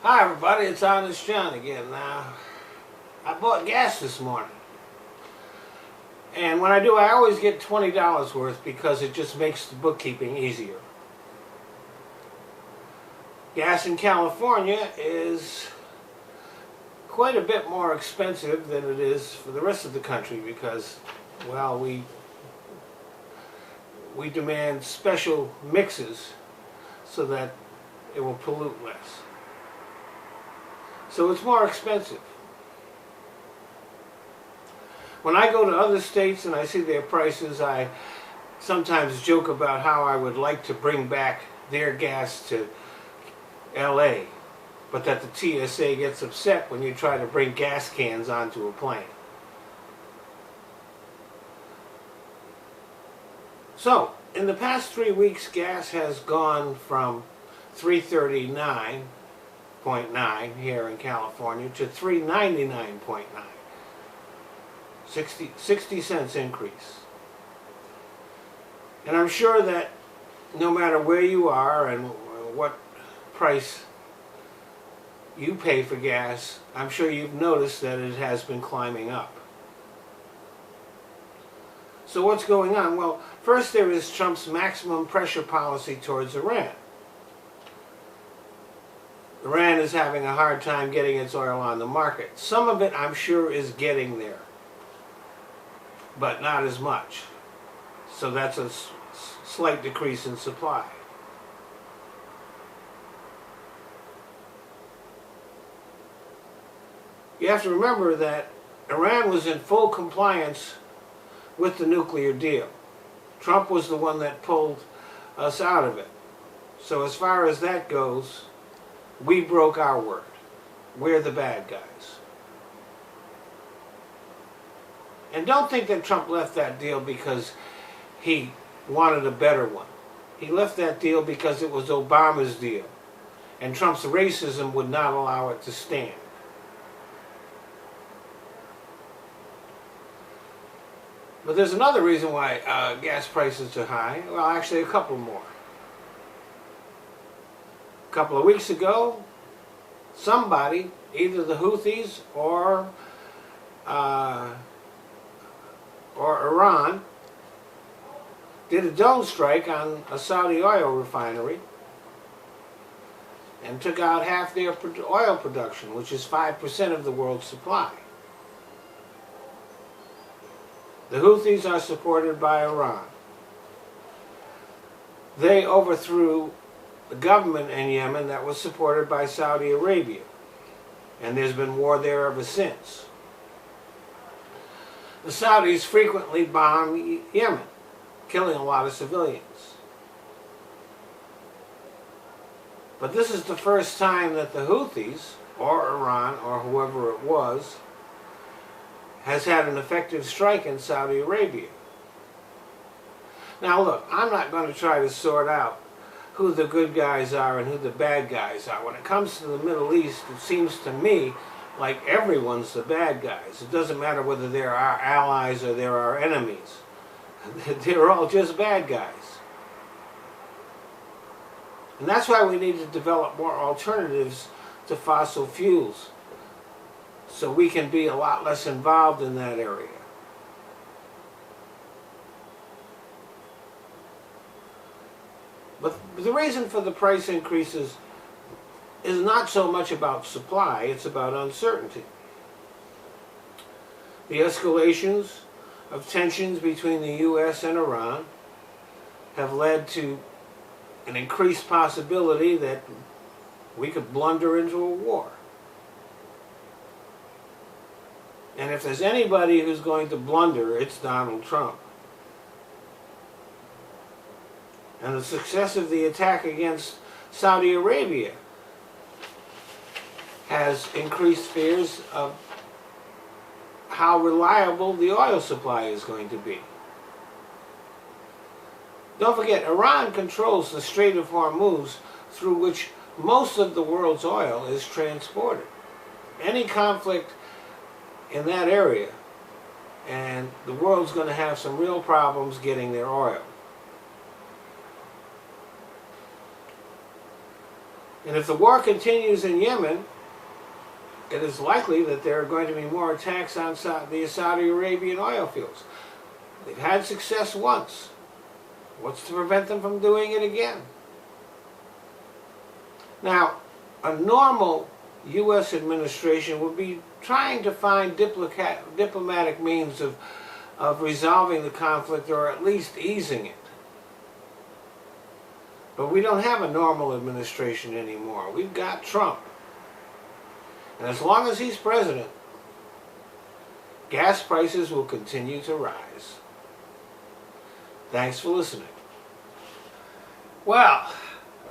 Hi everybody, it's Honest John again. Now, I bought gas this morning. And when I do, I always get $20 worth because it just makes the bookkeeping easier. Gas in California is quite a bit more expensive than it is for the rest of the country because, well, we demand special mixes so that it will pollute less. So it's more expensive. When I go to other states and I see their prices, I sometimes joke about how I would like to bring back their gas to LA, but that the TSA gets upset when you try to bring gas cans onto a plane. So, in the past 3 weeks, gas has gone from $339.9 here in California to $399.9. 60 cents increase. And I'm sure that no matter where you are and what price you pay for gas, I'm sure you've noticed that it has been climbing up. So what's going on? Well, first there is Trump's maximum pressure policy towards Iran. Iran is having a hard time getting its oil on the market. Some of it, I'm sure, is getting there, but not as much. So that's a slight decrease in supply. You have to remember that Iran was in full compliance with the nuclear deal. Trump was the one that pulled us out of it. So as far as that goes, we broke our word. We're the bad guys. And don't think that Trump left that deal because he wanted a better one. He left that deal because it was Obama's deal. And Trump's racism would not allow it to stand. But there's another reason why gas prices are high. Well, actually a couple more. A couple of weeks ago, somebody, either the Houthis or Iran, did a drone strike on a Saudi oil refinery and took out half their oil production, which is 5% of the world's supply. The Houthis are supported by Iran. They overthrew a government in Yemen that was supported by Saudi Arabia, and there's been war there ever since. The Saudis frequently bomb Yemen, killing a lot of civilians. But this is the first time that the Houthis, or Iran, or whoever it was, has had an effective strike in Saudi Arabia. Now look, I'm not going to try to sort out who the good guys are and who the bad guys are. When it comes to the Middle East, it seems to me like everyone's the bad guys. It doesn't matter whether they're our allies or they're our enemies. They're all just bad guys. And that's why we need to develop more alternatives to fossil fuels, so we can be a lot less involved in that area. But the reason for the price increases is not so much about supply, it's about uncertainty. The escalations of tensions between the U.S. and Iran have led to an increased possibility that we could blunder into a war. And if there's anybody who's going to blunder, it's Donald Trump. And the success of the attack against Saudi Arabia has increased fears of how reliable the oil supply is going to be. Don't forget, Iran controls the Strait of Hormuz, through which most of the world's oil is transported. Any conflict in that area, and the world's going to have some real problems getting their oil. And if the war continues in Yemen, it is likely that there are going to be more attacks on the Saudi Arabian oil fields. They've had success once. What's to prevent them from doing it again? Now, a normal U.S. administration would be trying to find diplomatic means of resolving the conflict, or at least easing it. But we don't have a normal administration anymore. We've got Trump. And as long as he's president, gas prices will continue to rise. Thanks for listening. Well,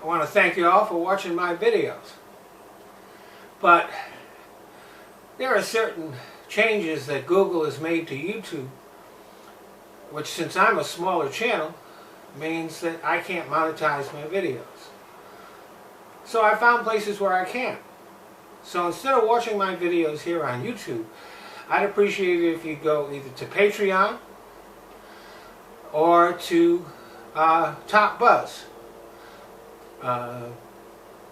I want to thank you all for watching my videos. But there are certain changes that Google has made to YouTube, which, since I'm a smaller channel, means that I can't monetize my videos. So I found places where I can. So instead of watching my videos here on YouTube, I'd appreciate it if you go either to Patreon or to Top Buzz.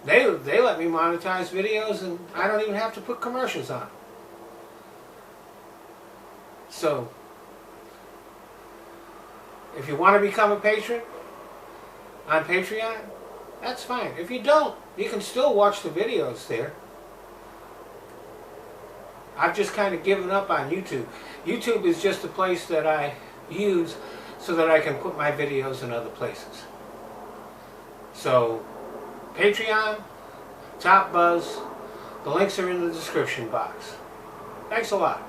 They let me monetize videos, and I don't even have to put commercials on. So, if you want to become a patron on Patreon, that's fine. If you don't, you can still watch the videos there. I've just kind of given up on YouTube. YouTube is just a place that I use so that I can put my videos in other places. So, Patreon, Top Buzz, the links are in the description box. Thanks a lot.